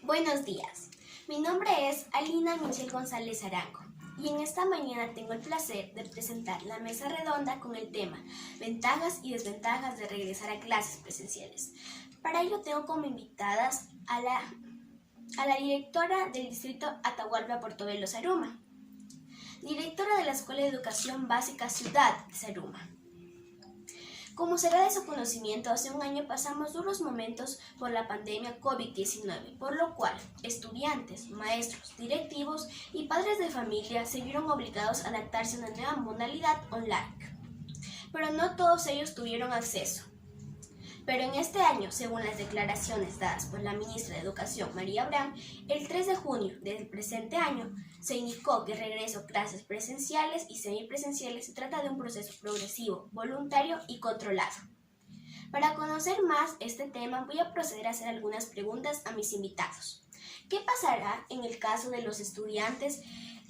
Buenos días, mi nombre es Alina Michelle González Arango y en esta mañana tengo el placer de presentar la mesa redonda con el tema Ventajas y desventajas de regresar a clases presenciales. Para ello tengo como invitadas a la directora del distrito Atahualpa Portobelo Zaruma, directora de la Escuela de Educación Básica Ciudad de Zaruma. Como será de su conocimiento, hace un año pasamos duros momentos por la pandemia COVID-19, por lo cual estudiantes, maestros, directivos y padres de familia se vieron obligados a adaptarse a una nueva modalidad online. Pero no todos ellos tuvieron acceso. Pero en este año, según las declaraciones dadas por la ministra de Educación, María Abraham, el 3 de junio del presente año, se indicó que el regreso a clases presenciales y semipresenciales se trata de un proceso progresivo, voluntario y controlado. Para conocer más este tema, voy a proceder a hacer algunas preguntas a mis invitados. ¿Qué pasará en el caso de los estudiantes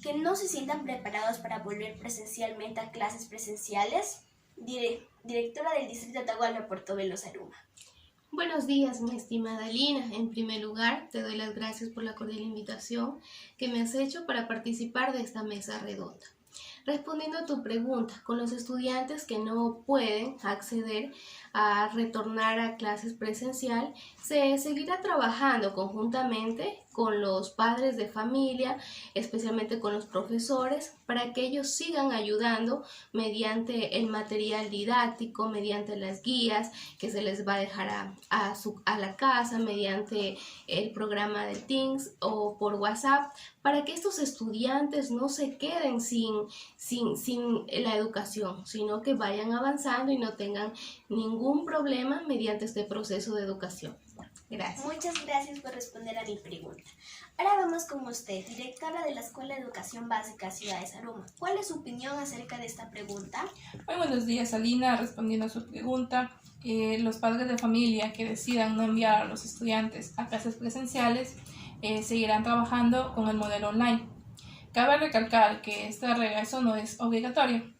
que no se sientan preparados para volver presencialmente a clases presenciales? Directora del distrito Atahualpa Portobelo Zaruma. Buenos días, mi estimada Lina. En primer lugar, te doy las gracias por la cordial invitación que me has hecho para participar de esta mesa redonda. Respondiendo a tu pregunta, con los estudiantes que no pueden acceder a retornar a clases presencial, se seguirá trabajando conjuntamente con los padres de familia, especialmente con los profesores, para que ellos sigan ayudando mediante el material didáctico, mediante las guías que se les va a dejar a la casa, mediante el programa de Teams o por WhatsApp, para que estos estudiantes no se queden sin la educación, sino que vayan avanzando y no tengan ningún problema mediante este proceso de educación. Gracias. Muchas gracias por responder a mi pregunta. Ahora vamos con usted, directora de la Escuela de Educación Básica Ciudad de Zaruma. ¿Cuál es su opinión acerca de esta pregunta? Muy buenos días, Alina. Respondiendo a su pregunta, los padres de familia que decidan no enviar a los estudiantes a clases presenciales seguirán trabajando con el modelo online. Cabe recalcar que este regreso no es obligatorio,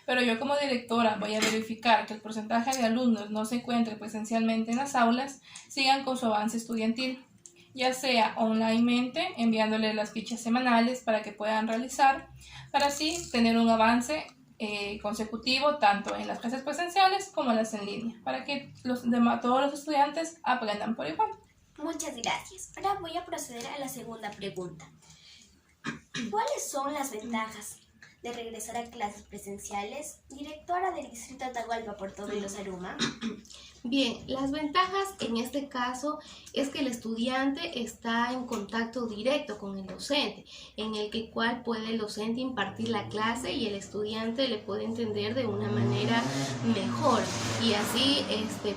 pero yo como directora voy a verificar que el porcentaje de alumnos no se encuentre presencialmente en las aulas sigan con su avance estudiantil, ya sea onlinemente, enviándoles las fichas semanales para que puedan realizar, para así tener un avance consecutivo tanto en las clases presenciales como en las en línea, para que todos los estudiantes aprendan por igual. Muchas gracias. Ahora voy a proceder a la segunda pregunta. ¿Cuáles son las ventajas de regresar a clases presenciales? Directora del distrito Atahualpa Portobelo Zaruma. Bien, las ventajas en este caso es que el estudiante está en contacto directo con el docente, en el cual puede el docente impartir la clase y el estudiante le puede entender de una manera mejor y así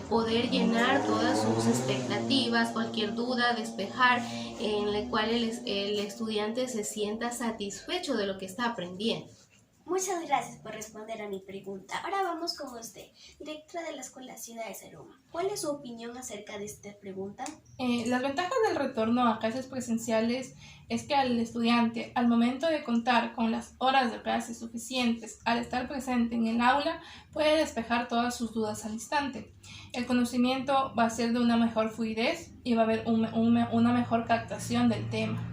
poder llenar todas sus expectativas, cualquier duda, despejar, en la cual el estudiante se sienta satisfecho de lo que está aprendiendo. Muchas gracias por responder a mi pregunta. Ahora vamos con usted, directora de la Escuela Ciudad de Zaruma. ¿Cuál es su opinión acerca de esta pregunta? Las ventajas del retorno a clases presenciales es que al estudiante, al momento de contar con las horas de clase suficientes, al estar presente en el aula, puede despejar todas sus dudas al instante. El conocimiento va a ser de una mejor fluidez y va a haber una mejor captación del tema.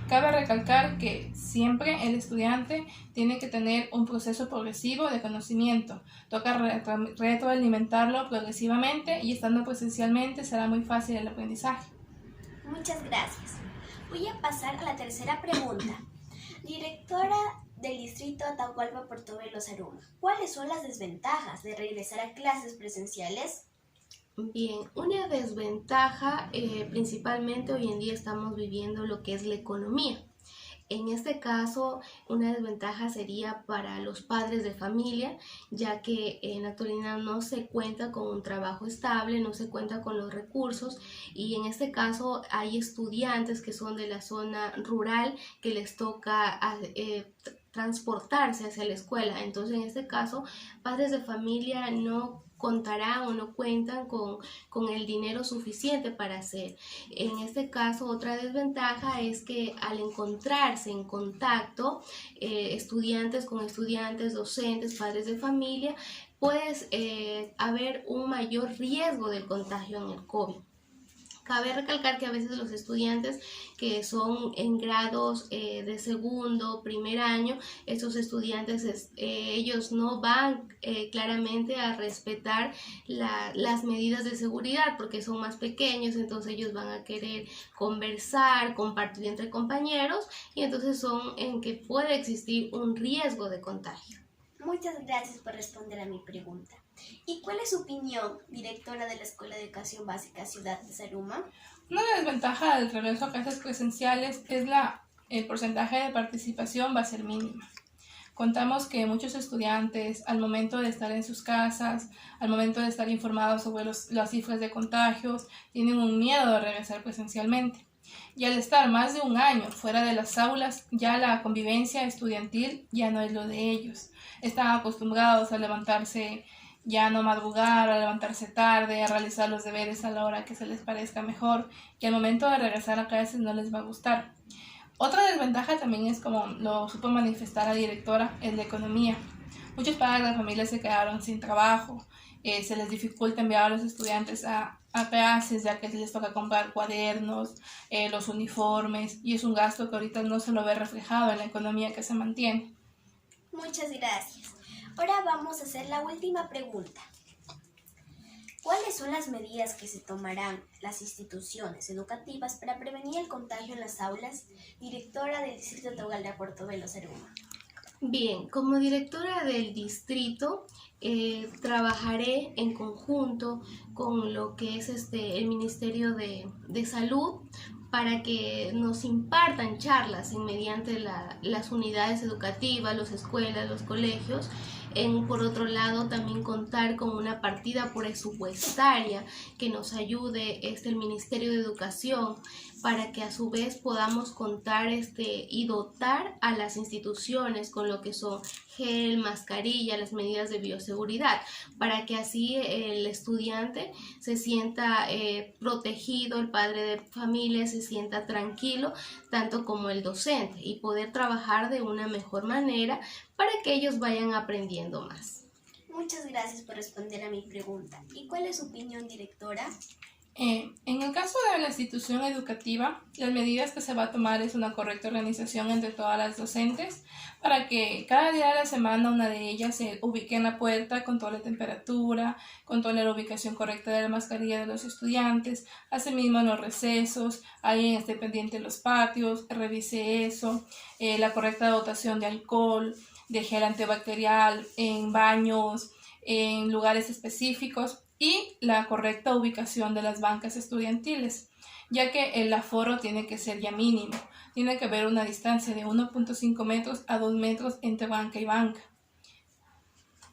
Cabe recalcar que siempre el estudiante tiene que tener un proceso progresivo de conocimiento. Toca retroalimentarlo progresivamente y estando presencialmente será muy fácil el aprendizaje. Muchas gracias. Voy a pasar a la tercera pregunta. Directora del distrito Atahualpa Portobelo Zaruma, ¿cuáles son las desventajas de regresar a clases presenciales? Bien, una desventaja, principalmente hoy en día estamos viviendo lo que es la economía. En este caso, una desventaja sería para los padres de familia, ya que en la actualidad no se cuenta con un trabajo estable, no se cuenta con los recursos y en este caso hay estudiantes que son de la zona rural que les toca transportarse hacia la escuela. Entonces, en este caso, padres de familia no contarán o no cuentan con el dinero suficiente para hacer. En este caso, otra desventaja es que al encontrarse en contacto estudiantes con estudiantes, docentes, padres de familia, puede haber un mayor riesgo del contagio en el COVID. Cabe recalcar que a veces los estudiantes que son en grados de segundo, primer año, estos estudiantes ellos no van claramente a respetar las medidas de seguridad porque son más pequeños, entonces ellos van a querer conversar, compartir entre compañeros y entonces son en que puede existir un riesgo de contagio. Muchas gracias por responder a mi pregunta. ¿Y cuál es su opinión, directora de la Escuela de Educación Básica Ciudad de Zaruma? Una desventaja del regreso a clases presenciales es el porcentaje de participación va a ser mínima. Contamos que muchos estudiantes, al momento de estar en sus casas, al momento de estar informados sobre las cifras de contagios, tienen un miedo de regresar presencialmente. Y al estar más de un año fuera de las aulas, ya la convivencia estudiantil ya no es lo de ellos. Están acostumbrados a levantarse, ya no madrugar, a levantarse tarde, a realizar los deberes a la hora que se les parezca mejor, y al momento de regresar a clases no les va a gustar. Otra desventaja también es, como lo supo manifestar la directora, es la economía. Muchos padres de familia se quedaron sin trabajo, se les dificulta enviar a los estudiantes a clases, ya que les toca comprar cuadernos, los uniformes, y es un gasto que ahorita no se lo ve reflejado en la economía que se mantiene. Muchas gracias. Ahora vamos a hacer la última pregunta. ¿Cuáles son las medidas que se tomarán las instituciones educativas para prevenir el contagio en las aulas? Directora del Distrito Togal de Portobelo, Zaruma. Bien, como directora del distrito, trabajaré en conjunto con lo que es el Ministerio de Salud para que nos impartan charlas mediante las unidades educativas, las escuelas, los colegios. Por otro lado, también contar con una partida presupuestaria que nos ayude el Ministerio de Educación para que a su vez podamos contar y dotar a las instituciones con lo que son gel, mascarilla, las medidas de bioseguridad, para que así el estudiante se sienta protegido, el padre de familia se sienta tranquilo, tanto como el docente, y poder trabajar de una mejor manera para que ellos vayan aprendiendo más. Muchas gracias por responder a mi pregunta. ¿Y cuál es su opinión, directora? En el caso de la institución educativa, las medidas que se va a tomar es una correcta organización entre todas las docentes para que cada día de la semana una de ellas se ubique en la puerta, controle temperatura, controle la ubicación correcta de la mascarilla de los estudiantes, asimismo en los recesos, alguien esté pendiente en los patios, revise eso, la correcta dotación de alcohol, de gel antibacterial en baños, en lugares específicos, y la correcta ubicación de las bancas estudiantiles, ya que el aforo tiene que ser ya mínimo. Tiene que haber una distancia de 1.5 metros a 2 metros entre banca y banca.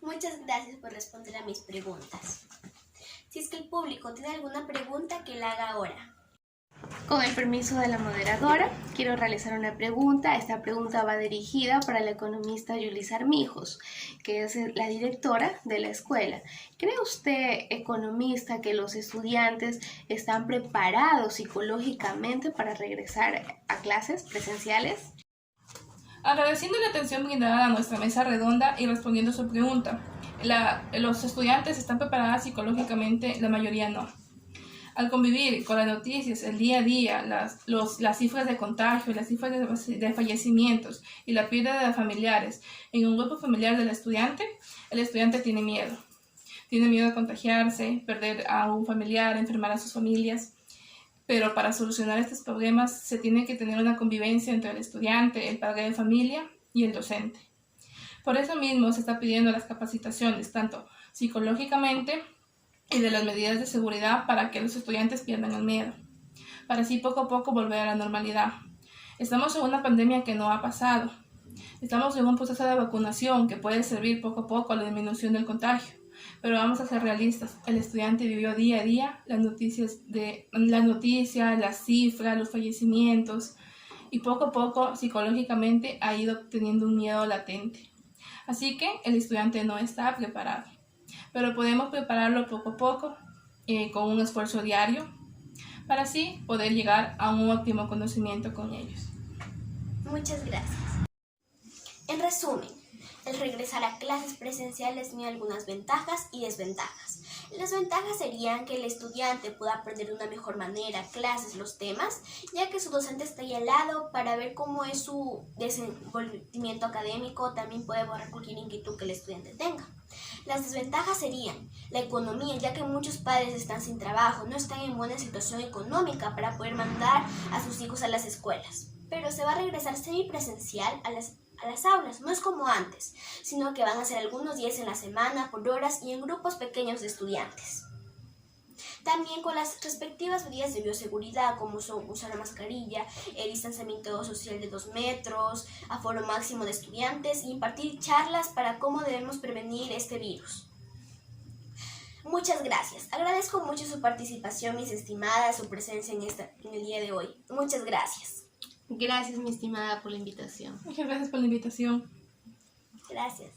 Muchas gracias por responder a mis preguntas. Si es que el público tiene alguna pregunta, que la haga ahora. Con el permiso de la moderadora, quiero realizar una pregunta. Esta pregunta va dirigida para la economista Yulisa Armijos, que es la directora de la escuela. ¿Cree usted, economista, que los estudiantes están preparados psicológicamente para regresar a clases presenciales? Agradeciendo la atención brindada a nuestra mesa redonda y respondiendo a su pregunta, los estudiantes están preparados psicológicamente, la mayoría no. Al convivir con las noticias, el día a día, las cifras de contagio, las cifras de fallecimientos y la pérdida de familiares en un grupo familiar del estudiante, el estudiante tiene miedo. Tiene miedo de contagiarse, perder a un familiar, enfermar a sus familias. Pero para solucionar estos problemas se tiene que tener una convivencia entre el estudiante, el padre de familia y el docente. Por eso mismo se está pidiendo las capacitaciones, tanto psicológicamente y de las medidas de seguridad, para que los estudiantes pierdan el miedo, para así poco a poco volver a la normalidad. Estamos en una pandemia que no ha pasado. Estamos en un proceso de vacunación que puede servir poco a poco a la disminución del contagio, pero vamos a ser realistas. El estudiante vivió día a día las noticias, las cifras, los fallecimientos, y poco a poco psicológicamente ha ido teniendo un miedo latente. Así que el estudiante no está preparado. Pero podemos prepararlo poco a poco, con un esfuerzo diario, para así poder llegar a un óptimo conocimiento con ellos. Muchas gracias. En resumen, el regresar a clases presenciales tiene algunas ventajas y desventajas. Las ventajas serían que el estudiante pueda aprender de una mejor manera clases, los temas, ya que su docente está ahí al lado para ver cómo es su desenvolvimiento académico, también puede borrar cualquier inquietud que el estudiante tenga. Las desventajas serían la economía, ya que muchos padres están sin trabajo, no están en buena situación económica para poder mandar a sus hijos a las escuelas. Pero se va a regresar semipresencial a las aulas, no es como antes, sino que van a ser algunos días en la semana, por horas y en grupos pequeños de estudiantes. También con las respectivas medidas de bioseguridad, como son usar la mascarilla, el distanciamiento social de 2 metros, aforo máximo de estudiantes y impartir charlas para cómo debemos prevenir este virus. Muchas gracias. Agradezco mucho su participación, mis estimadas, su presencia en el día de hoy. Muchas gracias. Gracias, mi estimada, por la invitación. Muchas gracias por la invitación. Gracias.